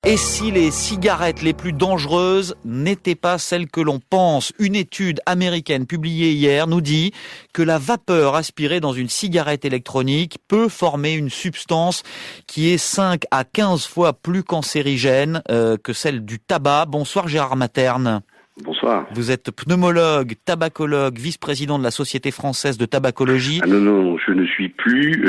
Et si les cigarettes les plus dangereuses n'étaient pas celles que l'on pense? Une étude américaine publiée hier nous dit que la vapeur aspirée dans une cigarette électronique peut former une substance qui est 5 à 15 fois plus cancérigène que celle du tabac. Bonsoir Gérard Materne. Bonsoir. Vous êtes pneumologue, tabacologue, vice-président de la Société française de tabacologie. Ah non, je ne suis plus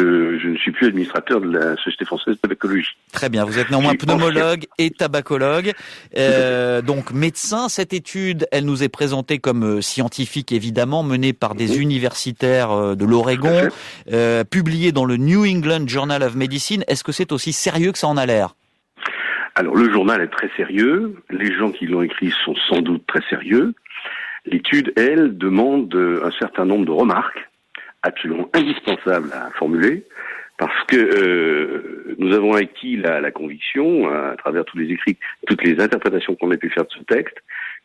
administrateur de la Société française de tabacologie. Très bien, vous êtes néanmoins pneumologue et tabacologue, donc médecin. Cette étude, elle nous est présentée comme scientifique, évidemment, menée par des universitaires de l'Oregon, publiée dans le New England Journal of Medicine. Est-ce que c'est aussi sérieux que ça en a l'air ? Alors, le journal est très sérieux. Les gens qui l'ont écrit sont sans doute très sérieux. L'étude, elle, demande un certain nombre de remarques absolument indispensables à formuler parce que nous avons acquis la conviction, à travers tous les écrits, toutes les interprétations qu'on a pu faire de ce texte,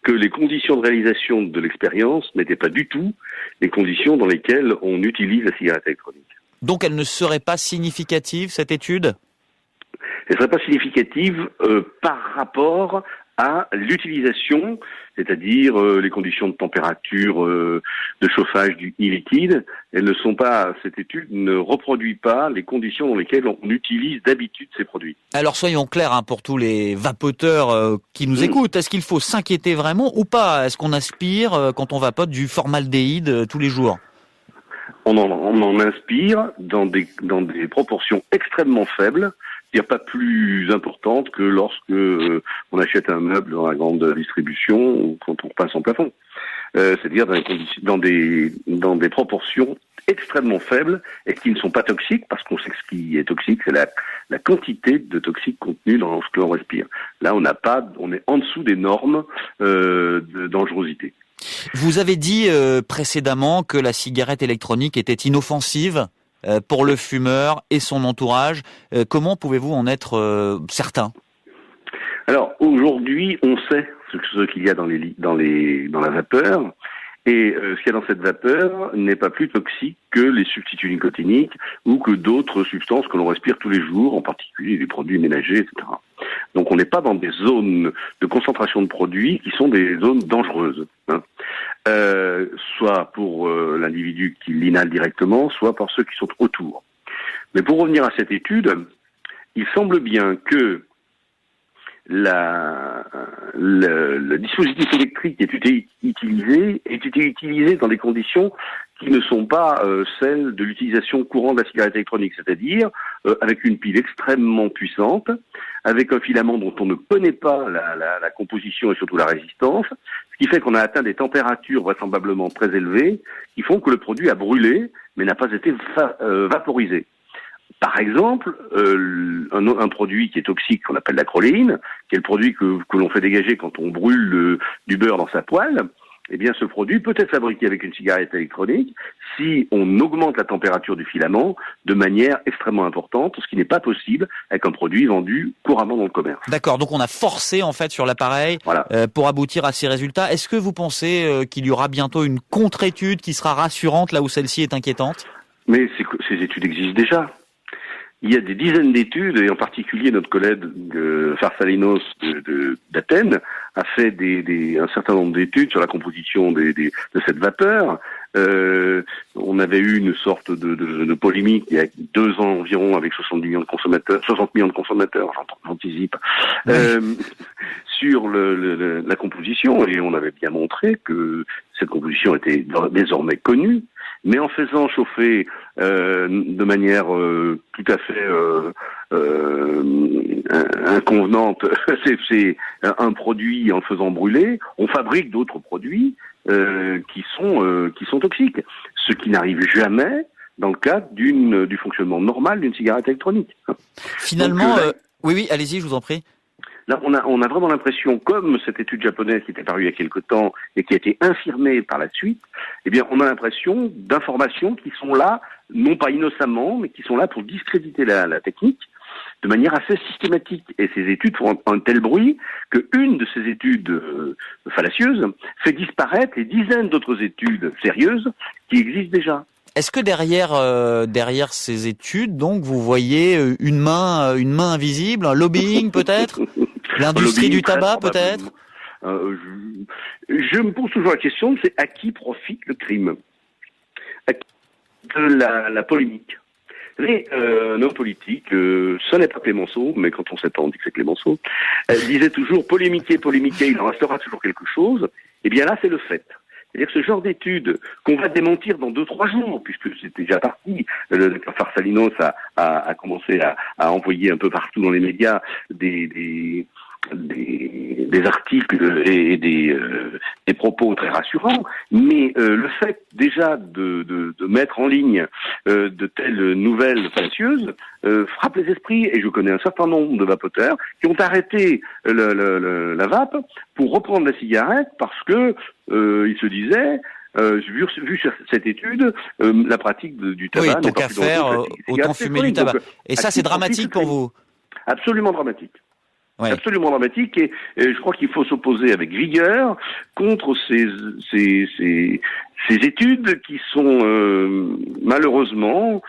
que les conditions de réalisation de l'expérience n'étaient pas du tout les conditions dans lesquelles on utilise la cigarette électronique. Donc, elle ne serait pas significative, cette étude ? Elle ne serait pas significative par rapport à l'utilisation, c'est-à-dire les conditions de température, de chauffage du e-liquide. Elles ne sont pas, cette étude ne reproduit pas les conditions dans lesquelles on utilise d'habitude ces produits. Alors soyons clairs pour tous les vapoteurs qui nous écoutent. Est-ce qu'il faut s'inquiéter vraiment ou pas? Est-ce qu'on aspire quand on vapote du formaldéhyde tous les jours? On en inspire dans des proportions extrêmement faibles. Il n'y a pas plus importante que lorsque on achète un meuble dans la grande distribution ou quand on repasse en plafond. C'est-à-dire dans des proportions extrêmement faibles et qui ne sont pas toxiques, parce qu'on sait que ce qui est toxique, c'est la quantité de toxiques contenus dans ce que l'on respire. Là, on est en dessous des normes de dangerosité. Vous avez dit précédemment que la cigarette électronique était inoffensive pour le fumeur et son entourage. Comment pouvez-vous en être certain? Alors aujourd'hui, on sait ce qu'il y a dans la vapeur, et ce qu'il y a dans cette vapeur n'est pas plus toxique que les substituts nicotiniques ou que d'autres substances que l'on respire tous les jours, en particulier les produits ménagers, etc. Donc on n'est pas dans des zones de concentration de produits qui sont des zones dangereuses, soit pour l'individu qui l'inhale directement, soit par ceux qui sont autour. Mais pour revenir à cette étude, il semble bien que le dispositif électrique qui est utilisé dans des conditions qui ne sont pas celles de l'utilisation courante de la cigarette électronique, c'est-à-dire avec une pile extrêmement puissante, avec un filament dont on ne connaît pas la composition et surtout la résistance, ce qui fait qu'on a atteint des températures vraisemblablement très élevées qui font que le produit a brûlé mais n'a pas été vaporisé. Par exemple, un produit qui est toxique, qu'on appelle l'acroléine, qui est le produit que l'on fait dégager quand on brûle du beurre dans sa poêle, eh bien ce produit peut être fabriqué avec une cigarette électronique si on augmente la température du filament de manière extrêmement importante, ce qui n'est pas possible avec un produit vendu couramment dans le commerce. D'accord, donc on a forcé en fait sur l'appareil pour aboutir à ces résultats. Est-ce que vous pensez qu'il y aura bientôt une contre-étude qui sera rassurante là où celle-ci est inquiétante? Mais ces études existent déjà. Il y a des dizaines d'études, et en particulier notre collègue Farsalinos d'Athènes a fait un certain nombre d'études sur la composition de cette vapeur. On avait eu une sorte de polémique il y a 2 ans environ avec 60 millions de consommateurs, j'anticipe, sur la composition, et on avait bien montré que cette composition était désormais connue. Mais en faisant chauffer de manière tout à fait inconvenante, c'est un produit en le faisant brûler, on fabrique d'autres produits qui sont toxiques, ce qui n'arrive jamais dans le cadre du fonctionnement normal d'une cigarette électronique. Finalement, oui, allez-y, je vous en prie. Là, on a vraiment l'impression, comme cette étude japonaise qui était parue il y a quelque temps et qui a été infirmée par la suite, eh bien, on a l'impression d'informations qui sont là, non pas innocemment, mais qui sont là pour discréditer la technique de manière assez systématique. Et ces études font un tel bruit qu'une de ces études fallacieuses fait disparaître les dizaines d'autres études sérieuses qui existent déjà. Est-ce que derrière ces études, donc, vous voyez une main invisible, un lobbying peut-être? L'industrie du tabac, peut-être? Je me pose toujours la question, c'est à qui profite le crime? À qui de la polémique? Vous savez, un homme politique, ce n'est pas Clémenceau, mais quand on s'étend, on dit que c'est Clémenceau, disait toujours polémiquer, il en restera toujours quelque chose. Eh bien là, c'est le fait. C'est-à-dire que ce genre d'études qu'on va démentir dans 2-3 jours, puisque c'est déjà parti, le Farsalinos a commencé à envoyer un peu partout dans les médias des articles et des propos très rassurants, mais le fait déjà de mettre en ligne de telles nouvelles fallacieuses frappe les esprits, et je connais un certain nombre de vapoteurs qui ont arrêté la vape pour reprendre la cigarette parce que ils se disaient vu cette étude, la pratique du tabac... Oui, tant qu'à faire, autant fumer du tabac. Et ça, c'est dramatique pour vous? Absolument dramatique. Ouais. Absolument dramatique, et je crois qu'il faut s'opposer avec vigueur contre ces études qui sont malheureusement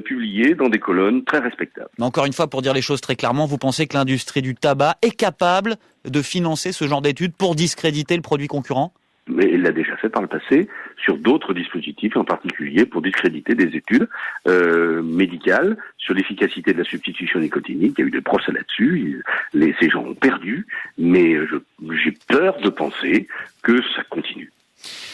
publiées dans des colonnes très respectables. Mais encore une fois, pour dire les choses très clairement, vous pensez que l'industrie du tabac est capable de financer ce genre d'études pour discréditer le produit concurrent? Mais elle l'a déjà fait par le passé sur d'autres dispositifs, en particulier pour discréditer des études médicales sur l'efficacité de la substitution nicotinique. Il y a eu des procès là-dessus, ces gens ont perdu, mais j'ai peur de penser que ça continue.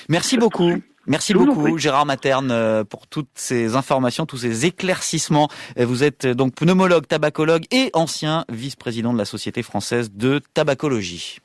Merci beaucoup. Merci beaucoup, Gérard Materne, pour toutes ces informations, tous ces éclaircissements. Vous êtes donc pneumologue, tabacologue et ancien vice-président de la Société française de tabacologie.